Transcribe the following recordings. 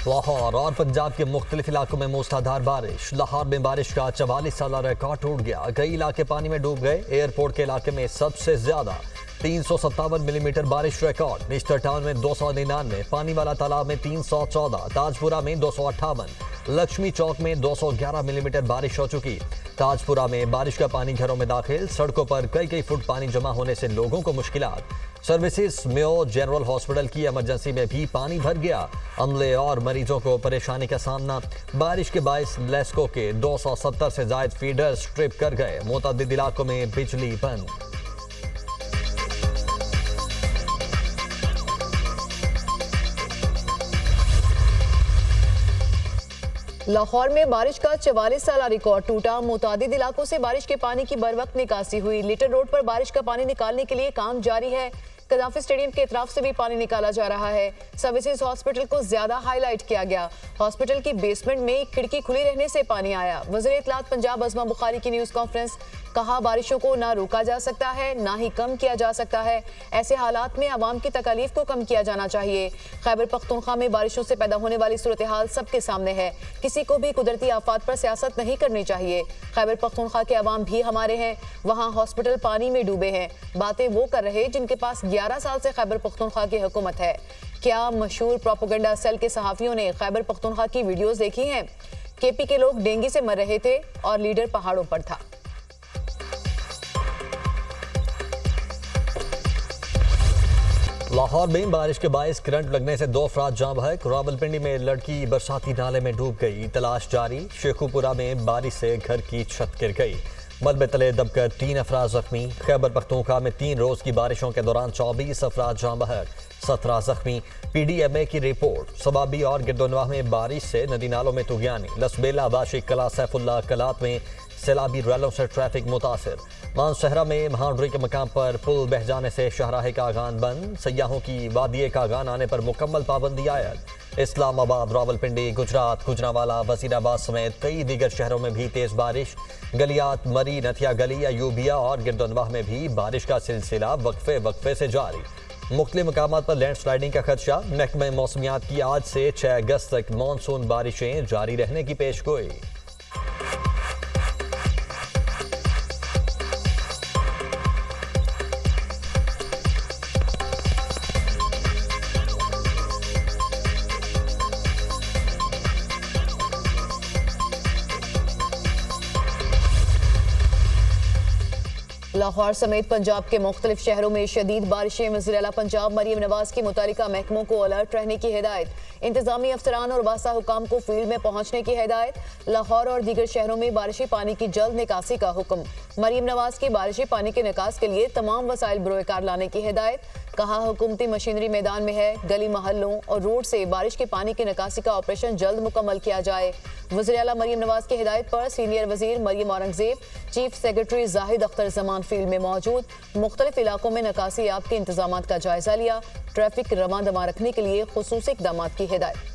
लाहौर और पंजाब के मुख्तलिफ इलाकों में मूसलाधार बारिश। लाहौर में बारिश का 44 साल रिकॉर्ड टूट गया। कई इलाके पानी में डूब गए। एयरपोर्ट के इलाके में सबसे ज्यादा 357 मिलीमीटर बारिश रिकॉर्ड। निश्तर टाउन में 299, पानी वाला तालाब में 314, ताजपुरा में 258, लक्ष्मी चौक में 211 मिलीमीटर बारिश हो चुकी। ताजपुरा में बारिश का पानी घरों में दाखिल। सड़कों पर कई फुट पानी जमा होने से लोगों को मुश्किलात। सर्विसेज मेयो जनरल हॉस्पिटल की इमरजेंसी में भी पानी भर गया। अमले और मरीजों को परेशानी का सामना। बारिश के बायस लेस्को के 270 से जायद फीडर्स ट्रिप कर गए। मुतअद्दिद इलाकों में बिजली बंद। लाहौर में बारिश का 44 साल रिकॉर्ड टूटा। मुतादिद इलाकों से बारिश के पानी की बरवक्त निकासी हुई। लिटर रोड पर बारिश का पानी निकालने के लिए काम जारी है। कदाफी स्टेडियम के इतराफ से भी पानी निकाला जा रहा है। सर्विसेज हॉस्पिटल को ज्यादा हाईलाइट किया गया। हॉस्पिटल की बेसमेंट में खिड़की खुली रहने से पानी आया। वज़ीर इत्तलात पंजाब अज़मा बुखारी की न्यूज कॉन्फ्रेंस। कहा, बारिशों को ना रोका जा सकता है ना ही कम किया जा सकता है। ऐसे हालात में आवाम की तकालीफ को कम किया जाना चाहिए। खैबर पख्तूनख्वा में बारिशों से पैदा होने वाली सूरत हाल सबके सामने है। किसी को भी कुदरती आफात पर सियासत नहीं करनी चाहिए। खैबर पख्तूनख्वा के अवाम भी हमारे हैं। वहाँ हॉस्पिटल पानी में डूबे हैं। बातें वो कर रहे जिनके पास 11 साल से खैबर पख्तूनख्वा की हुकूमत है। क्या मशहूर प्रोपेगेंडा सेल के सहाफियों ने खैबर पख्तूनख्वा की वीडियोस देखी हैं? केपी के लोग डेंगू से मर रहे थे और लीडर पहाड़ों पर था। लाहौर में बारिश के बायस करंट लगने से 2 अफराद जाँ बहक। रावलपिंडी में लड़की बरसाती नाले में डूब गई। तलाश जारी। शेखुपुरा में बारिश से घर की छत गिर गई। मलबे तले दबकर 3 अफराद जख्मी। खैबर पख्तूनख्वा में 3 रोज की बारिशों के दौरान 24 अफराद जाँ बहक, 17 जख्मी। PDMA की रिपोर्ट। सबाबी और गिरदोनवाह में बारिश से नदी नालों में तुगयानी। लसबेला, बाशिक कला, सैफुल्ला कलात में सैलाबी रैलों से ट्रैफिक मुतासर। मानसहरा में महानरी के मकाम पर पुल बह जाने से शाहराह कागान बंद। सयाहों की वादिये कागान आने पर मुकम्मल पाबंदी आयद। इस्लामाबाद, रावलपिंडी, गुजरात, गुजरांवाला, वजीराबाद समेत कई दीगर शहरों में भी तेज बारिश। गलियात, मरी, नथिया गली, अयूबिया और गिरदोनवाह में भी बारिश का सिलसिला वक्फे से जारी। मुख्तलिफ मकामात पर लैंडस्लाइडिंग का खदशा। महकमे मौसमियात की आज से 6 अगस्त तक मानसून बारिशें जारी रहने की पेशगोई। लाहौर समेत पंजाब के मुख्तलिफ शहरों में शदीद बारिशें। वज़ीर आला पंजाब मरीम नवाज की मुतालिका महकमों को अलर्ट रहने की हिदायत। इंतजामी अफसरान और वासा हुकाम को फील्ड में पहुंचने की हिदायत। लाहौर और दीगर शहरों में बारिशी पानी की जल्द निकासी का हुक्म। मरीम नवाज की बारिशी पानी के निकास के लिए तमाम वसाइल बरोकार लाने की हिदायत। कहा, हुकूमती मशीनरी मैदान में है। गली महलों और रोड से बारिश के पानी की निकासी का ऑपरेशन जल्द मुकम्मल किया जाए। वज़ीर आला मरीम नवाज की हिदायत पर सीनियर वजीर Maryam Aurangzeb, chief secretary Zahid Akhtar Zaman field में मौजूद। मुख्तलिफ इलाकों में निकासी याब के इंतजाम का जायजा लिया। ट्रैफिक रवा दमा रखने के लिए खुसूसी इक़दाम की हिदायत।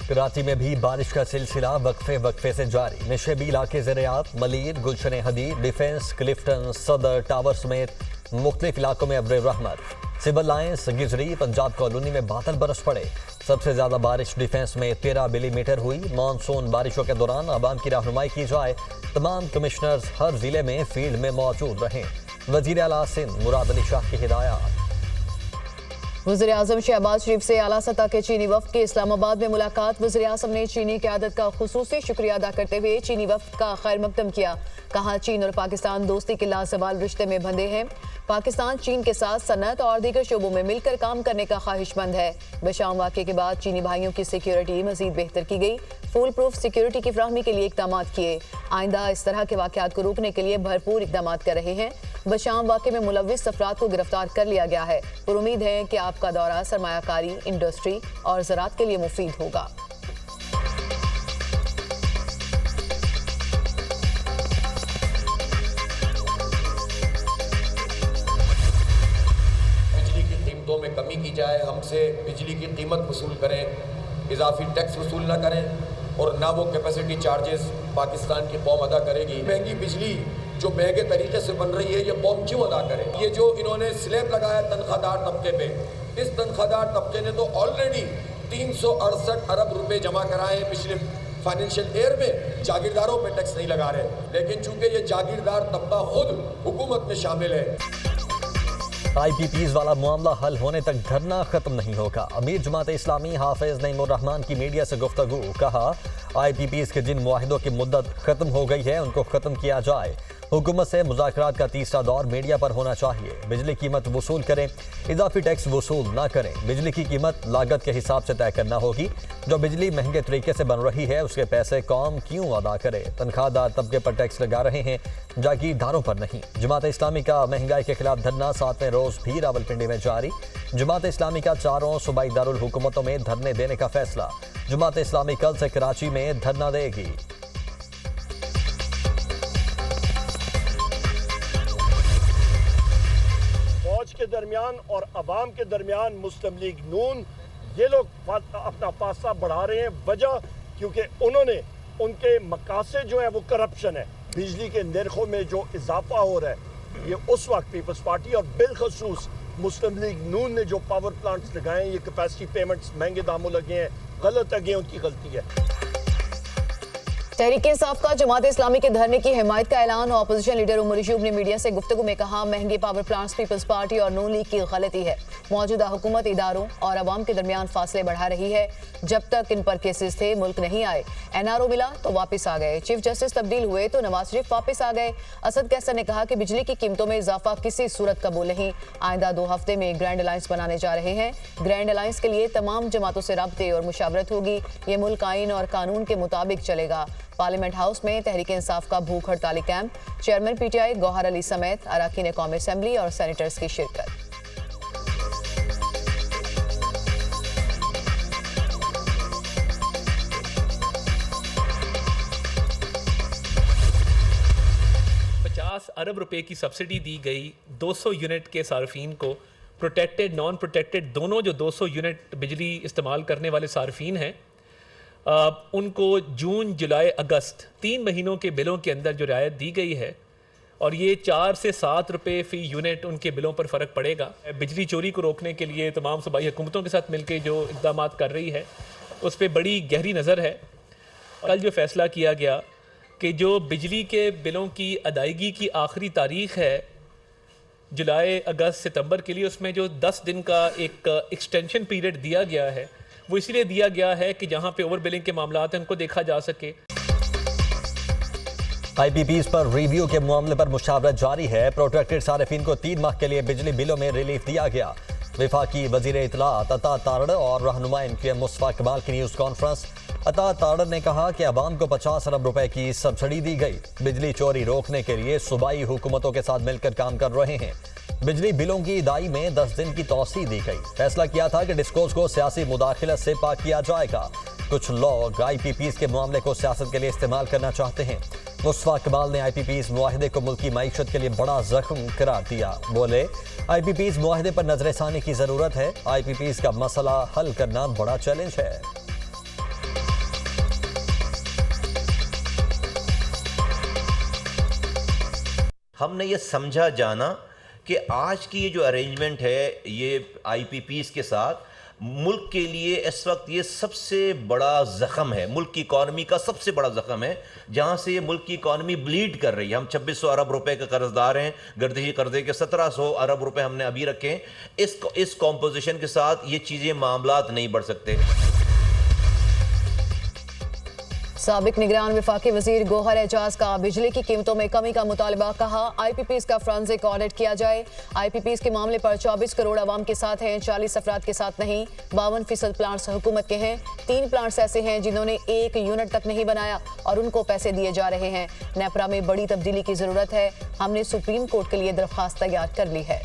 कराची में भी बारिश का सिलसिला वक्फे से जारी। निशेबी इलाके ज़रियात, मलीर, गुलशन हदीर, डिफेंस, क्लिफ्टन, सदर, टावर समेत मुख्तलिफ इलाकों में अब्र रहमत। Civil Lines, Gizri, Punjab Colony में बादल बरस पड़े। सबसे ज्यादा बारिश डिफेंस में 13 मिलीमीटर हुई। मानसून बारिशों के दौरान आवाम की रहनुमाई की जाए। तमाम कमिश्नर्स हर जिले में फील्ड में मौजूद रहें। वज़ीर आला सिंध मुराद अली शाह की हिदायत। वज़ीर आज़म शहबाज शरीफ से आला सतह के चीनी वफ़द की इस्लामाबाद में मुलाकात। वज़ीर आज़म ने चीनी क़यादत का खुसूसी शुक्रिया अदा करते हुए चीनी वफ़द का खैर मकदम किया। कहा, चीन और पाकिस्तान दोस्ती के लाजवाल रिश्ते में बंधे हैं। पाकिस्तान चीन के साथ सनत और दीगर शोबों में मिलकर काम करने का ख्वाहिशमंद है। बशाम वाक़े के बाद चीनी भाइयों की सिक्योरिटी मजीद बेहतर की गई। फुल प्रूफ सिक्योरिटी की फ्राहमी के लिए इक़दाम किए। आइंदा इस तरह के वाक़यात को रोकने के लिए भरपूर इक़दाम कर रहे हैं। बशाम वाक़े में मुलव्विस अफराद को गिरफ्तार कर लिया गया है और उम्मीद है कि आपका दौरा सरमायाकारी, इंडस्ट्री और ज़राअत के लिए मुफीद होगा। में कमी की जाए, हमसे बिजली की कीमत वसूल करें, इजाफी टैक्स वसूल ना करें और ना वो कैपेसिटी चार्जेस पाकिस्तान की कौम अदा करेगी। महंगी बिजली जो महंगे तरीके से बन रही है, ये बॉम्ब क्यों अदा करे? ये जो इन्होंने स्लैब लगाया तनख्वाहदार तबके पे, इस तनख्वाहदार तबके ने तो ऑलरेडी 368 अरब रुपए जमा कराए हैं पिछले फाइनेंशियल ईयर में। जागीरदारों पे टैक्स नहीं लगा रहे, लेकिन चूंकि ये जागीरदार तबका खुद हुकूमत में शामिल है। IPPs वाला मामला हल होने तक धरना खत्म नहीं होगा। अमीर जमात इस्लामी हाफिज नईमुर्रहमान की मीडिया से गुफ्तगू, कहा IPPs के जिन मुआहिदों की मुद्दत खत्म हो गई है उनको खत्म किया जाए। हुकूमत से मुज़ाकरात का तीसरा दौर मीडिया पर होना चाहिए। बिजली कीमत वसूल करें, इजाफी टैक्स वसूल ना करें। बिजली की कीमत लागत के हिसाब से तय करना होगी। जो बिजली महंगे तरीके से बन रही है उसके पैसे कौम क्यों अदा करे? तनख्वाहदार तबके पर टैक्स लगा रहे हैं, जागीरदारों पर नहीं। जमात इस्लामी का महंगाई के खिलाफ धरना 7वें रोज भी रावलपिंडी में जारी। जमात इस्लामी का 4 सूबाई दारुल हुकूमतों में धरने देने का फैसला। जमात इस्लामी कल से कराची में धरना देगी। फौज के दरमियान और अवाम के दरमियान मुस्लिम लीग नून ये लोग अपना फासला बढ़ा रहे हैं। वजह क्योंकि उन्होंने उनके मकासद जो है वो करप्शन है। बिजली के निर्खों में जो इजाफा हो रहा है, ये उस वक्त पीपल्स पार्टी और बिलखसूस मुस्लिम लीग नून ने जो पावर प्लांट्स लगाए हैं, ये कैपेसिटी पेमेंट्स महंगे दामों लगे हैं, गलत है, उनकी गलती है। तहरीक इंसाफ का जमात इस्लामी के धरने की हिमायत का ऐलान। अपोजिशन लीडर उमर अयूब ने मीडिया से गुफ्तगू में कहा, महंगे पावर प्लांट्स पीपल्स पार्टी और नून लीग की गलती है। मौजूदा हुकूमत इदारों और अवाम के दरमियान फासले बढ़ा रही है। जब तक इन पर केसेस थे मुल्क नहीं आए। NRO मिला तो वापस आ गए। चीफ जस्टिस तब्दील हुए तो नवाज शरीफ वापस आ गए। असद कैसर ने कहा कि बिजली की कीमतों में इजाफा किसी सूरत कबूल नहीं। आइंदा 2 हफ्ते में ग्रैंड अलायंस बनाने जा रहे हैं। ग्रैंड अलायंस के लिए तमाम जमातों से राब्ते और मुशावरत होगी। ये मुल्क आइन और कानून के मुताबिक चलेगा। पार्लियामेंट हाउस में तहरीक इंसाफ का भूख हड़ताली कैंप। चेयरमैन PTI गौहर अली समेत अरकान कौमी असेंबली और सेनेटर्स की शिरकत। अरब रुपए की सब्सिडी दी गई 200 यूनिट के सार्फिन को। प्रोटेक्टेड नॉन प्रोटेक्टेड दोनों जो 200 यूनिट बिजली इस्तेमाल करने वाले सार्फिन हैं, उनको जून जुलाई अगस्त 3 महीनों के बिलों के अंदर जो रियायत दी गई है, और ये 4 से 7 रुपये फ़ी यूनिट उनके बिलों पर फ़र्क पड़ेगा। बिजली चोरी को रोकने के लिए तमाम सूबाई हुकूमतों के साथ मिलकर जो इक़दाम कर रही है उस पर बड़ी गहरी नज़र है। कल जो फ़ैसला किया गया कि जो बिजली के बिलों की अदायगी की आखिरी तारीख़ है जुलाई अगस्त सितंबर के लिए, उसमें जो 10 दिन का एक एक्सटेंशन पीरियड दिया गया है, वो इसलिए दिया गया है कि जहां पे ओवर बिलिंग के मामला हैं उनको देखा जा सके। IPPs पर रिव्यू के मामले पर मुशावरत जारी है। प्रोटेक्टेड सार्फिन को 3 माह के लिए बिजली बिलों में रिलीफ दिया गया। वफाकी वजीर इत्तलात अता तारड़ और रहनुमा इनके मुस्तफा कमाल की न्यूज़ कॉन्फ्रेंस। अता तारड़ ने कहा कि अवाम को 50 अरब रुपए की सब्सिडी दी गई। बिजली चोरी रोकने के लिए सूबाई हुकूमतों के साथ मिलकर काम कर रहे हैं। बिजली बिलों की अदाई में 10 दिन की तौसी दी गई। फैसला किया था कि डिस्कोर्स को सियासी मुदाखलत से पाक किया जाएगा। कुछ लोग IPPs के मामले को सियासत के लिए इस्तेमाल करना चाहते हैं। मुस्तफा कमाल ने IPPs मुआहिदे को मुल्की मईशत के लिए बड़ा जख्म करार दिया। बोले, IPPs मुआहिदे पर नजरसानी की जरूरत है। IPPs का मसला हल करना बड़ा चैलेंज है। हमने ये समझा जाना कि आज की ये जो अरेंजमेंट है ये IPPs के साथ मुल्क के लिए इस वक्त ये सबसे बड़ा ज़ख़म है, मुल्क की इकॉनमी का सबसे बड़ा ज़ख़म है, जहाँ से ये मुल्क की इकॉनमी ब्लीड कर रही है। हम 2600 अरब रुपए के कर्जदार हैं, गर्दिशी कर्जे के 1700 अरब रुपए हमने अभी रखे हैं। इस कॉम्पोजिशन के साथ ये चीज़ें मामलात नहीं बढ़ सकते। साबिक निगरान वफाकी वजीर गौहर एजाज का बिजली की कीमतों में कमी का मुतालबा। कहा, IPPs का फोरेंसिक ऑडिट किया जाए। IPPs के मामले पर 24 करोड़ आवाम के साथ हैं, 40 अफराद के साथ नहीं। 52% प्लांट्स हुकूमत के हैं। 3 प्लांट्स ऐसे हैं जिन्होंने 1 यूनिट तक नहीं बनाया और उनको पैसे दिए जा रहे हैं। नेपरा में बड़ी तब्दीली की जरूरत है। हमने सुप्रीम कोर्ट के लिए दरख्वास्त तैयार कर ली है।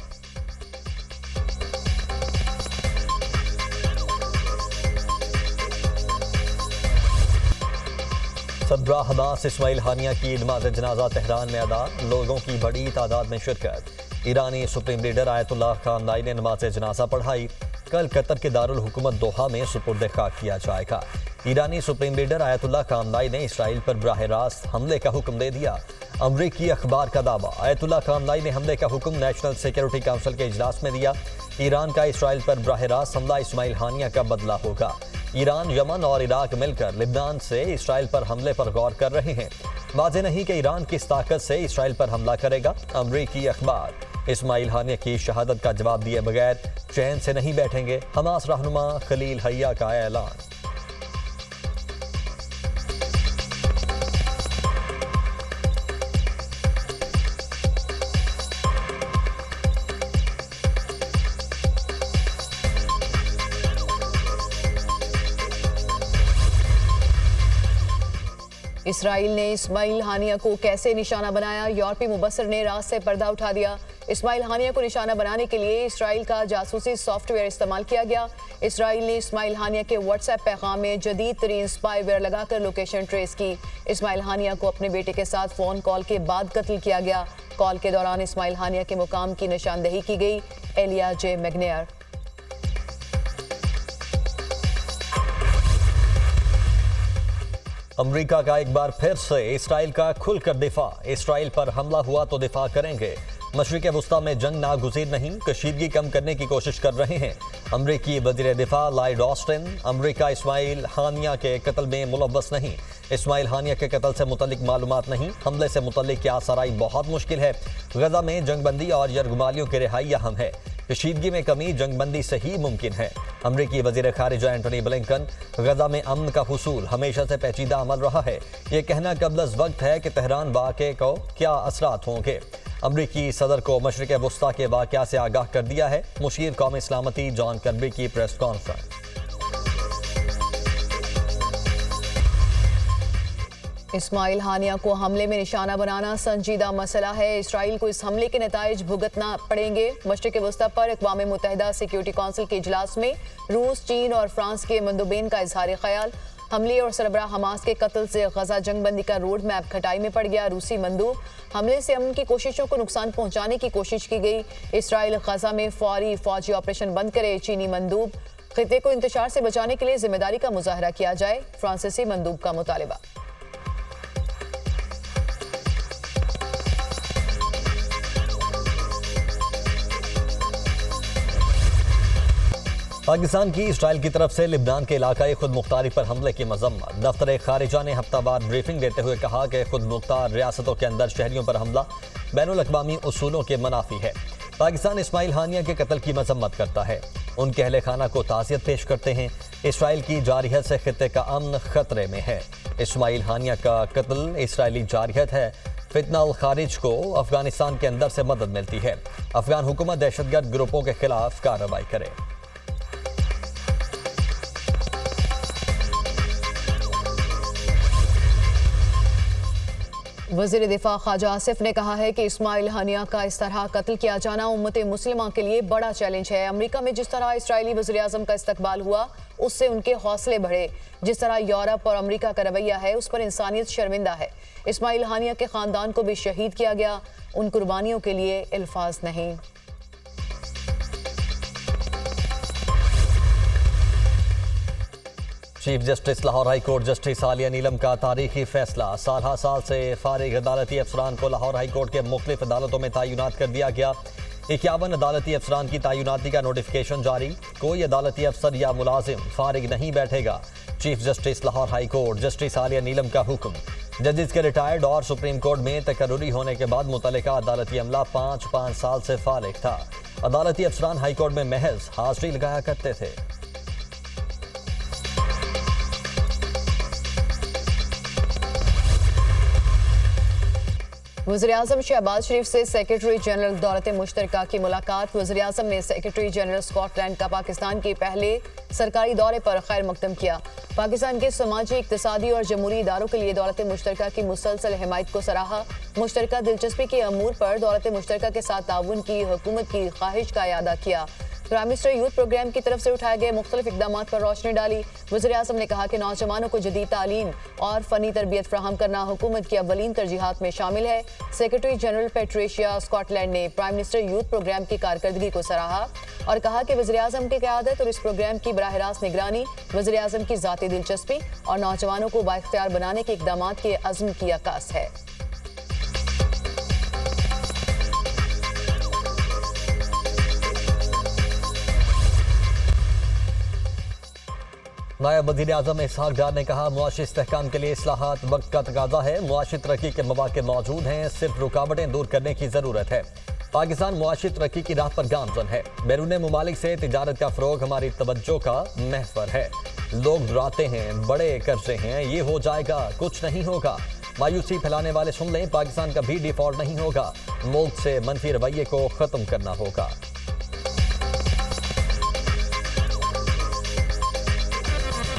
सदरा हमास इस्माइल हानिया की नमाज जनाजा तेहरान में अदा। लोगों की बड़ी तादाद में शिरकत। ईरानी सुप्रीम लीडर आयतुल्लाह खामनाई ने नमाज जनाजा पढ़ाई। कल कतर के दारुल हुकूमत दोहा में सुपुर्द खाक किया जाएगा। ईरानी सुप्रीम लीडर आयतुल्ला खामनाई ने इसराइल पर बराह रास्त हमले का हुक्म दे दिया। अमरीकी अखबार का दावा, आयतुल्ला खामनाई ने हमले का हुक्म नेशनल सिक्योरिटी काउंसिल के इजलास में दिया। ईरान का इसराइल पर बराह रास्त हमला इस्माइल हानिया का बदला होगा। ईरान, यमन और इराक मिलकर लिबनान से इसराइल पर हमले पर गौर कर रहे हैं। वाज़ेह नहीं कि ईरान किस ताकत से इसराइल पर हमला करेगा। अमरीकी अखबार, इस्माइल हानिया की शहादत का जवाब दिए बगैर चैन से नहीं बैठेंगे, हमास रहनुमा खलील हैया का ऐलान। इसराइल ने इस्माइल हानिया को कैसे निशाना बनाया? यूरोपीय मुबस्सिर ने राज से पर्दा उठा दिया। इस्माइल हानिया को निशाना बनाने के लिए इसराइल का जासूसी सॉफ्टवेयर इस्तेमाल किया गया। इसराइल ने इस्माइल हानिया के व्हाट्सएप पैगाम में जदीद तरीन स्पाईवेयर लगाकर लोकेशन ट्रेस की। इस्माइल हानिया को अपने बेटे के साथ फोन कॉल के बाद कत्ल किया गया। कॉल के दौरान इस्माइल हानिया के मुकाम की निशानदेही की गई। एलिया जे मैग्नेयर। अमेरिका का एक बार फिर से इसराइल का खुलकर दिफा। इसराइल पर हमला हुआ तो दिफा करेंगे। मशरिक़ वस्ता में जंग नागुज़ीर नहीं, कशीदगी कम करने की कोशिश कर रहे हैं। अमरीकी वज़ीर दिफा लॉयड ऑस्टिन, अमरीका इस्माइल हानिया के कत्ल में मुलव्वस नहीं। इस्माइल हानिया के कत्ल से मुतल्लिक मालूमात नहीं। हमले से मुतल्लिक क्या सराई बहुत मुश्किल है। गजा में जंगबंदी और यरगुमालियों की रिहाई अहम है। कशीदगी में कमी जंगबंदी से ही मुमकिन है। अमरीकी वज़ीर ख़ारिजा एंटनी ब्लिंकन, गजा में अमन का हुसूल हमेशा से पेचीदा अमल रहा है। ये कहना कबल वक्त है कि तेहरान वाक़े को क्या असरात होंगे। अमरीकी सदर को मशरिक़ वस्ता के वाक़या से आगाह कर दिया है। मुशीर कौमी सलामती जॉन कर्बी की प्रेस कॉन्फ्रेंस। इस्माइल हानिया को हमले में निशाना बनाना संजीदा मसला है। इसराइल को इस हमले के नताइज भुगतना पड़ेंगे। मशरिक़ वस्ता पर अक़वाम मुत्तहिदा सिक्योरिटी काउंसिल के इजलास में रूस, चीन और फ्रांस के मंदूबीन का इजहार ख्याल। हमले और सरबराह हमास के कत्ल से गजा जंगबंदी का रोड मैप खटाई में पड़ गया। रूसी मंदूब, हमले से अमन की कोशिशों को नुकसान पहुंचाने की कोशिश की गई। इसराइल गजा में फौरी फौजी ऑपरेशन बंद करे। चीनी मंदूब, खिते को इंतशार से बचाने के लिए जिम्मेदारी का मुजाहरा किया जाए। फ्रांसीसी मंदूब का मुतालिबा। पाकिस्तान की इसराइल की तरफ से लिबनान के इलाकाई खुद मुख्तारी पर हमले की मजम्मत। दफ्तर खारिजा ने हफ्तावार ब्रीफिंग देते हुए कहा कि खुद मुख्तार रियासतों के अंदर शहरियों पर हमला बैनुल-अक़वामी उसूलों के मुनाफी है। पाकिस्तान इस्माइल हानिया के कत्ल की मजम्मत करता है। उनके अहले खाना को ताज़ियत पेश करते हैं। इसराइल की जारहियत से खित्ते का अमन खतरे में है। इस्माइल हानिया का कत्ल इसराइली जारहियत है। फितना अल खारिज को अफगानिस्तान के अंदर से मदद मिलती है। अफगान हुकूमत दहशतगर्द ग्रुपों के खिलाफ कार्रवाई करे। वज़ीर दिफा ख्वाजा आसिफ ने कहा है कि इस्माइल हानिया का इस तरह कत्ल किया जाना उम्मत मुस्लिमा के लिए बड़ा चैलेंज है। अमेरिका में जिस तरह इसराइली वज़ीर आज़म का इस्तकबाल हुआ, उससे उनके हौसले बढ़े। जिस तरह यूरोप और अमेरिका का रवैया है, उस पर इंसानियत शर्मिंदा है। इस्माइल हानिया के ख़ानदान को भी शहीद किया गया। उन कुर्बानियों के लिए अल्फाज नहीं। Chief justice Lahore high court justice Aliya Neelam का तारीखी फैसला। साल साल से फारिग अदालती अफसरान को लाहौर हाई कोर्ट के मुख्तलिफ अदालतों में तैनात कर दिया गया। 51 अदालती अफसरान की तैनाती का नोटिफिकेशन जारी। कोई अदालती अफसर या मुलाजिम फारिग नहीं बैठेगा। Chief justice Lahore high court justice Aliya Neelam का हुक्म। जजेस के रिटायर्ड और सुप्रीम कोर्ट में तकर्रुरी होने के बाद मुतल्लिका अदालती अमला 5 साल से फारिग था। अदालती अफसरान हाई कोर्ट में महज हाजिरी लगाया करते थे। वज़ीर-ए-आज़म शहबाज शरीफ से सेक्रेटरी जनरल दौलत मुश्तरका की मुलाकात। वज़ीर-ए-आज़म ने सेक्रेटरी जनरल स्कॉटलैंड का पाकिस्तान के पहले सरकारी दौरे पर खैर मकदम किया। पाकिस्तान के समाजी, इक़्तिसादी और जमहूरी इदारों के लिए दौलत मुश्तरका की मुसलसल हिमायत को सराहा। मुश्तरका दिलचस्पी के अमूर पर दौलत मुश्तरका के साथ ताउन की हुकूमत की ख्वाहिश का इयादा किया। प्राइम मिनिस्टर यूथ प्रोग्राम की तरफ से उठाए गए मुख्तलिफ इकदाम पर रोशनी डाली। वज़ीर-ए-आज़म ने कहा कि नौजवानों को जदीद तालीम और फ़नी तरबियत फराहम करना हुकूमत की अव्वलीन तरजीहात में शामिल है। सेक्रेटरी जनरल पेट्रिशिया स्कॉटलैंड ने प्राइम मिनिस्टर यूथ प्रोग्राम की कारकर्दगी को सराहा और कहा कि वज़ीर-ए-आज़म की क़यादत और इस प्रोग्राम की बराह रास्त निगरानी वज़ीर-ए-आज़म की ज़ाती दिलचस्पी और नौजवानों को बाइख्तियार बनाने के इकदामात के अज़्म की अक्कास है। नायब वज़ीर-ए-आज़म इसहाक डार ने कहा, मुआशी इस्तेहकाम के लिए इस्लाहात वक्त का तकाज़ा है। मुआशी तरक्की के मौके मौजूद हैं, सिर्फ रुकावटें दूर करने की ज़रूरत है। पाकिस्तान मुआशी तरक्की की राह पर गामज़न है। बैरून मुमालिक से तिजारत का फ़रोग हमारी तवज्जो का महवर है। लोग डराते हैं, बड़े कर्जे हैं, ये हो जाएगा, कुछ नहीं होगा। मायूसी फैलाने वाले सुन लें, पाकिस्तान कभी डिफॉल्ट नहीं होगा। मुल्क से मनफी रवैये को ख़त्म करना होगा।